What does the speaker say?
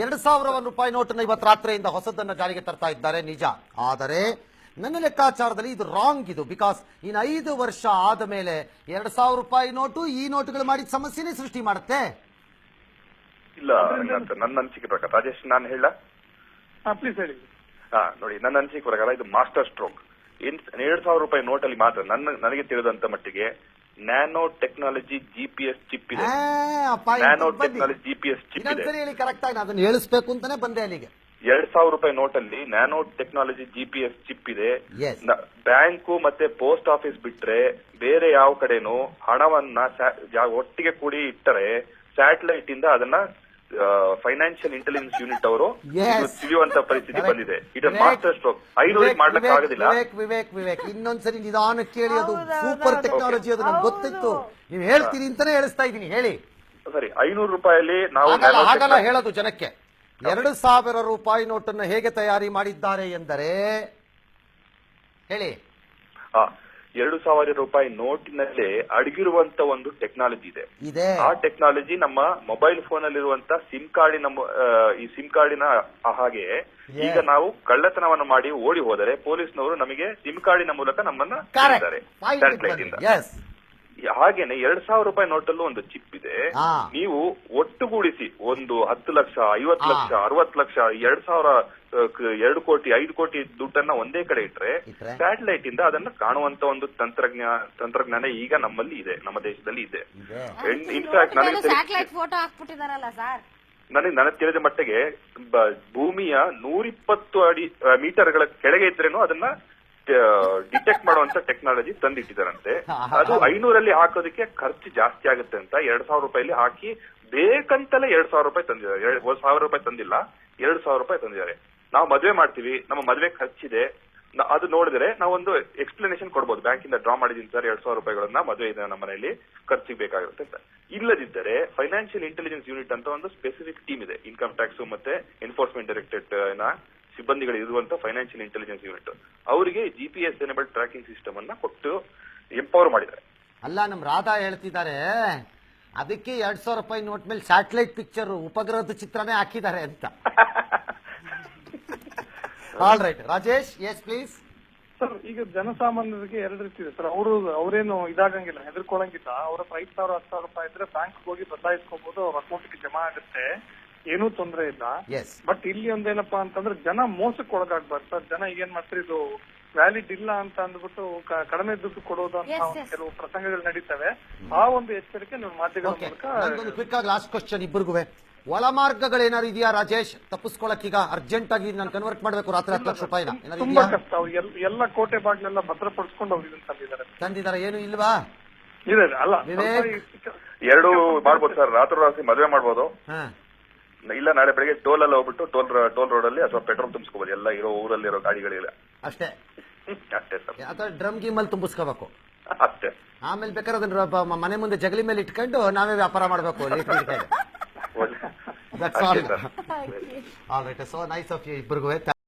2,000 ನೋಟನ್ನು ಇವತ್ತು ರಾತ್ರಿಯಿಂದ ಹೊಸದನ್ನು ಜಾರಿಗೆ ತರ್ತಾ ಇದ್ದಾರೆ, ನಿಜ. ಆದರೆ ನನ್ನ ಲೆಕ್ಕಾಚಾರದಲ್ಲಿ ಇದು ರಾಂಗ್. ಇದು ಬಿಕಾಸ್ ಇನ್ನು 5 ವರ್ಷ ಆದ ಮೇಲೆ 2,000 ರೂಪಾಯಿ ನೋಟು ಈ ನೋಟುಗಳು ಮಾಡಿದ ಸಮಸ್ಯೆನೇ ಸೃಷ್ಟಿ ಮಾಡುತ್ತೆ. ಇಲ್ಲ, ನನ್ನ ಅನಿಸಿಕೆ ಪ್ರಕಾರ ರಾಜೇಶ್ ನಾನು ಹೇಳ ಪ್ಲೀಸ್ ಹೇಳಿ. ನೋಡಿ, ನನ್ನ ಅನಿಸಿಕೆ ಪ್ರಕಾರ ಇದು ಮಾಸ್ಟರ್ ಸ್ಟ್ರೋಕ್. 2,000 ರೂಪಾಯಿ ನೋಟಲ್ಲಿ ಮಾತ್ರ ನನಗೆ ತಿಳಿದಂತ ಮಟ್ಟಿಗೆ ನ್ಯಾನೋ ಟೆಕ್ನಾಲಜಿ ಜಿಪಿಎಸ್ ಚಿಪ್ ಇದೆ. ನ್ಯಾನೋ ಟೆಕ್ನಾಲಜಿ ಜಿಪಿಎಸ್ ಚಿಪ್ ಇದೆ. ಕರೆಕ್ಟ್ ಆಗಿ ಅದನ್ನು ಹೇಳಿಸ್ಬೇಕು ಅಂತಾನೆ ಬಂದೆ ಅಲ್ಲಿಗೆ. 2,000 ರೂಪಾಯಿ ನೋಟಲ್ಲಿ ನ್ಯಾನೋ ಟೆಕ್ನಾಲಜಿ ಜಿಪಿಎಸ್ ಚಿಪ್ ಇದೆ. ಬ್ಯಾಂಕು ಮತ್ತೆ ಪೋಸ್ಟ್ ಆಫೀಸ್ ಬಿಟ್ರೆ ಬೇರೆ ಯಾವ ಕಡೆನೂ ಹಣವನ್ನ ಒಟ್ಟಿಗೆ ಕೂಡಿ ಇಟ್ಟರೆ ಸ್ಯಾಟಲೈಟ್ ಇಂದ ಅದನ್ನ ಫೈನಾನ್ಷಿಯಲ್ ಇಂಟೆಲಿಜೆನ್ಸ್ ಯೂನಿಟ್ ಅವರು ತಿಳಿಯುವಂತ ಪರಿಸ್ಥಿತಿ ಬಂದಿದೆ. ಇದು ಮಾಸ್ಟರ್ ಸ್ಟ್ರೋಕ್. 500 ಮಾಡ್ಲಿಕ್ಕೆ ಆಗೋದಿಲ್ಲ. ವಿವೇಕ್ ಇನ್ನೊಂದ್ಸರಿ ನಿಧಾನ ಕೇಳಿ. ಅದು ಸೂಪರ್ ಟೆಕ್ನಾಲಜಿ, ಅದು ನಮ್ಗೆ ಗೊತ್ತಿತ್ತು. ನೀವು ಹೇಳ್ತೀರಿ ಅಂತಾನೆ ಹೇಳಿಸ್ತಾ ಇದ್ದೀನಿ, ಹೇಳಿ. ಸರಿ, 500 ರೂಪಾಯಲ್ಲಿ ನಾವು ಹಾಗಲ್ಲ ಹೇಳೋದು ಜನಕ್ಕೆ. 2,000 ರೂಪಾಯಿ ನೋಟನ್ನು ಹೇಗೆ ತಯಾರಿ ಮಾಡಿದ್ದಾರೆ ಎಂದರೆ ಹೇಳಿ. 2,000 ರೂಪಾಯಿ ನೋಟಿನಲ್ಲೇ ಅಡಗಿರುವಂತ ಒಂದು ಟೆಕ್ನಾಲಜಿ ಇದೆ. ಆ ಟೆಕ್ನಾಲಜಿ ನಮ್ಮ ಮೊಬೈಲ್ ಫೋನ್ ಅಲ್ಲಿರುವಂತ ಸಿಮ್ ಕಾರ್ಡಿನ ಈ ಸಿಮ್ ಕಾರ್ಡಿನ ಹಾಗೆ ಈಗ ನಾವು ಕಳ್ಳತನವನ್ನು ಮಾಡಿ ಓಡಿ ಹೋದರೆ ಪೊಲೀಸ್ನವರು ನಮಗೆ ಸಿಮ್ ಕಾರ್ಡಿನ ಮೂಲಕ ನಮ್ಮನ್ನ ಸ್ಯಾಟಲೈಟ್ ಇಂದ. ಹಾಗೇನೆ 2,000 ರೂಪಾಯಿ ನೋಟಲ್ಲೂ ಒಂದು ಚಿಪ್ ಇದೆ. ನೀವು ಒಟ್ಟುಗೂಡಿಸಿ ಒಂದು 10 ಲಕ್ಷ, 50 ಲಕ್ಷ, 60 ಲಕ್ಷ, 2,000, 2 ಕೋಟಿ, 5 ಕೋಟಿ ದುಡ್ಡನ್ನ ಒಂದೇ ಕಡೆ ಇಟ್ರೆ ಸ್ಯಾಟಲೈಟ್ ಇಂದ ಅದನ್ನ ಕಾಣುವಂತ ಒಂದು ತಂತ್ರಜ್ಞಾನ ಈಗ ನಮ್ಮಲ್ಲಿ ಇದೆ, ನಮ್ಮ ದೇಶದಲ್ಲಿ ಇದೆ. ಇನ್ಫ್ಯಾಕ್ಟ್ ನನಗೆ ತಿಳಿದ ಮಟ್ಟಿಗೆ ಭೂಮಿಯ 120 ಮೀಟರ್ಗಳ ಕೆಳಗೆ ಇದ್ರೇನು ಅದನ್ನ ಡಿಟೆಕ್ಟ್ ಮಾಡುವಂತ ಟೆಕ್ನಾಲಜಿ ತಂದಿಟ್ಟಿದ್ದಾರಂತೆ. ಅದು 500 ಹಾಕೋದಕ್ಕೆ ಖರ್ಚು ಜಾಸ್ತಿ ಆಗುತ್ತೆ ಅಂತ 2,000 ರೂಪಾಯಿಲಿ ಹಾಕಿ ಬೇಕಂತಲೇ 2,000 ರೂಪಾಯಿ ತಂದಿದ್ದಾರೆ. 1,000 ರೂಪಾಯಿ ತಂದಿಲ್ಲ, 2,000 ರೂಪಾಯಿ ತಂದಿದ್ದಾರೆ. ನಾವು ಮದುವೆ ಮಾಡ್ತೀವಿ, ನಮ್ಮ ಮದುವೆ ಖರ್ಚಿದೆ, ಅದು ನೋಡಿದ್ರೆ ನಾವೊಂದು ಎಕ್ಸ್ಪ್ಲನೇಷನ್ ಕೊಡ್ಬೋದು. ಬ್ಯಾಂಕಿಂದ ಡ್ರಾ ಮಾಡಿದೀನಿ ಸರ್ 2,000 ರೂಪಾಯಿಗಳನ್ನ, ಮದುವೆ ಇದೆ ನಮ್ಮ ಮನೆಯಲ್ಲಿ, ಖರ್ಚಿಗೆ ಬೇಕಾಗುತ್ತೆ ಅಂತ. ಇಲ್ಲದಿದ್ದರೆ ಫೈನಾನ್ಷಿಯಲ್ ಇಂಟೆಲಿಜೆನ್ಸ್ ಯೂನಿಟ್ ಅಂತ ಒಂದು ಸ್ಪೆಸಿಫಿಕ್ ಟೀಮ್ ಇದೆ. ಇನ್ಕಮ್ ಟ್ಯಾಕ್ಸ್ ಮತ್ತೆ ಎನ್ಫೋರ್ಸ್ಮೆಂಟ್ ಡೈರೆಕ್ಟರೇಟ್ ಸಿಬ್ಬಂದಿಗಳು ಇರುವಂತ ಫೈನಾನ್ಷಿಯಲ್ ಇಂಟೆಲಿಜೆನ್ಸ್ ಯೂನಿಟ್ ಅವರಿಗೆ GPS ಎನೇಬಲ್ಡ್ ಟ್ರ್ಯಾಕಿಂಗ್ ಸಿಸ್ಟಮ್ ಅನ್ನ ಕೊಟ್ಟು ಎಂಪವರ್ ಮಾಡಿದ್ದಾರೆ. ಅಲ್ಲ, ನಮ್ ರಾಧಾ ಹೇಳ್ತಿದ್ದಾರೆ ಅದಕ್ಕೆ 2,000 ರೂಪಾಯಿ ನೋಟ್ ಮೇಲೆ ಸ್ಯಾಟಲೈಟ್ ಪಿಕ್ಚರ್ ಉಪಗ್ರಹದ ಚಿತ್ರನೇ ಹಾಕಿದ್ದಾರೆ ಅಂತ. All right Rajesh, yes please. Sir, ಈಗ ಜನಸಾಮಾನ್ಯರಿಗೆ 2 ರೀತಿ ಇದೆ ಸರ್. ಅವರೇನು ಇದಾಗಂಗಿಲ್ಲ, ಹೆದರ್ಕೊಳ್ಳಂಗಿಲ್ಲ. ಅವ್ರ 5,000, 10,000 ರೂಪಾಯಿ ಇದ್ರೆ ಬ್ಯಾಂಕ್ ಹೋಗಿ ಬದಲಾಯಿಸ್ಕೋಬಹುದು, ಅವ್ರ ಅಕೌಂಟ್ಗೆ ಜಮಾ ಆಗುತ್ತೆ, ಏನೂ ತೊಂದರೆ ಇಲ್ಲ. ಬಟ್ ಇಲ್ಲಿ ಒಂದೇನಪ್ಪಾ ಅಂತಂದ್ರೆ ಜನ ಮೋಸಕ್ಕೆ ಒಳಗಾಗ್ಬಾರ್ದು ಸರ್. ಜನ ಏನ್ ಮಾಡ್ತಾರೆ, ಇದು ವ್ಯಾಲಿಡ್ ಇಲ್ಲ ಅಂತ ಅಂದ್ಬಿಟ್ಟು ಕಡಿಮೆ ದುಡ್ಡು ಕೊಡೋದು ಅಂತ ಕೆಲವು ಪ್ರಸಂಗಗಳು ನಡೀತವೆ. ಆ ಒಂದು ಎಚ್ಚರಿಕೆ ನಮ್ಮ ಮಾಧ್ಯಮಗಳ ಮೂಲಕ. ಕ್ವಿಕ್ ಆಗಿ ಲಾಸ್ಟ್ ಕ್ವಶನ್ ಇಬ್ಬರಿಗೂ. ಒಳ ಮಾರ್ಗಗಳೇನಾದ್ರು ಇದೆಯಾ ರಾಜೇಶ್ ತಪ್ಪಿಸ್ಕೊಳಕ್? ಈಗ ಅರ್ಜೆಂಟ್ ಆಗಿ ನಾನು ಕನ್ವರ್ಟ್ ಮಾಡ್ಬೇಕು ರಾತ್ರಿ 10 ಲಕ್ಷ ರೂಪಾಯಿನ. ತುಂಬಾ ಕಷ್ಟ. ಎಲ್ಲ ಕೋಟೆ ಬಾಗ್ಲೆಲ್ಲ ಭದ್ರಪಡಿಸ್ಕೊಂಡು ಅವ್ರು ಇದನ್ನ ತಂದಿದ್ದಾರೆ. ಏನು ಇಲ್ವಾ? ಇದೆ. ಅಲ್ಲ, 2 ಮಾಡ್ಬೋದು ಸರ್. ರಾತ್ರಿ ಮದುವೆ ಮಾಡ್ಬೋದು, ಇಲ್ಲ ನಾಳೆ ಬೆಳಿಗ್ಗೆ ಟೋಲ್ ಅಲ್ಲಿ ಹೋಗ್ಬಿಟ್ಟು ಟೋಲ್ ರೋಡ್ ಅಲ್ಲಿ ಅಥವಾ ಪೆಟ್ರೋಲ್ ತುಂಬಿಸ್ಕೋಬಹುದು. ಎಲ್ಲ ಇರೋ ಊರಲ್ಲಿರೋ ಗಾಡಿಗಳಿಲ್ಲ ಅಷ್ಟೇ ಸರ್. ಅಥವಾ ಡ್ರಮ್ ಗಿಮ್ಮಲ್ಲಿ ತುಂಬಿಸ್ಕೋಬೇಕು ಅಷ್ಟೇ. ಆಮೇಲೆ ಬೇಕಾದ್ರೆ ಅದನ್ನ ಮನೆ ಮುಂದೆ ಜಗಲಿ ಮೇಲೆ ಇಟ್ಕೊಂಡು ನಾವೇ ವ್ಯಾಪಾರ ಮಾಡಬೇಕು. All right, so nice of you ಇಬ್ಬರಿಗೂ.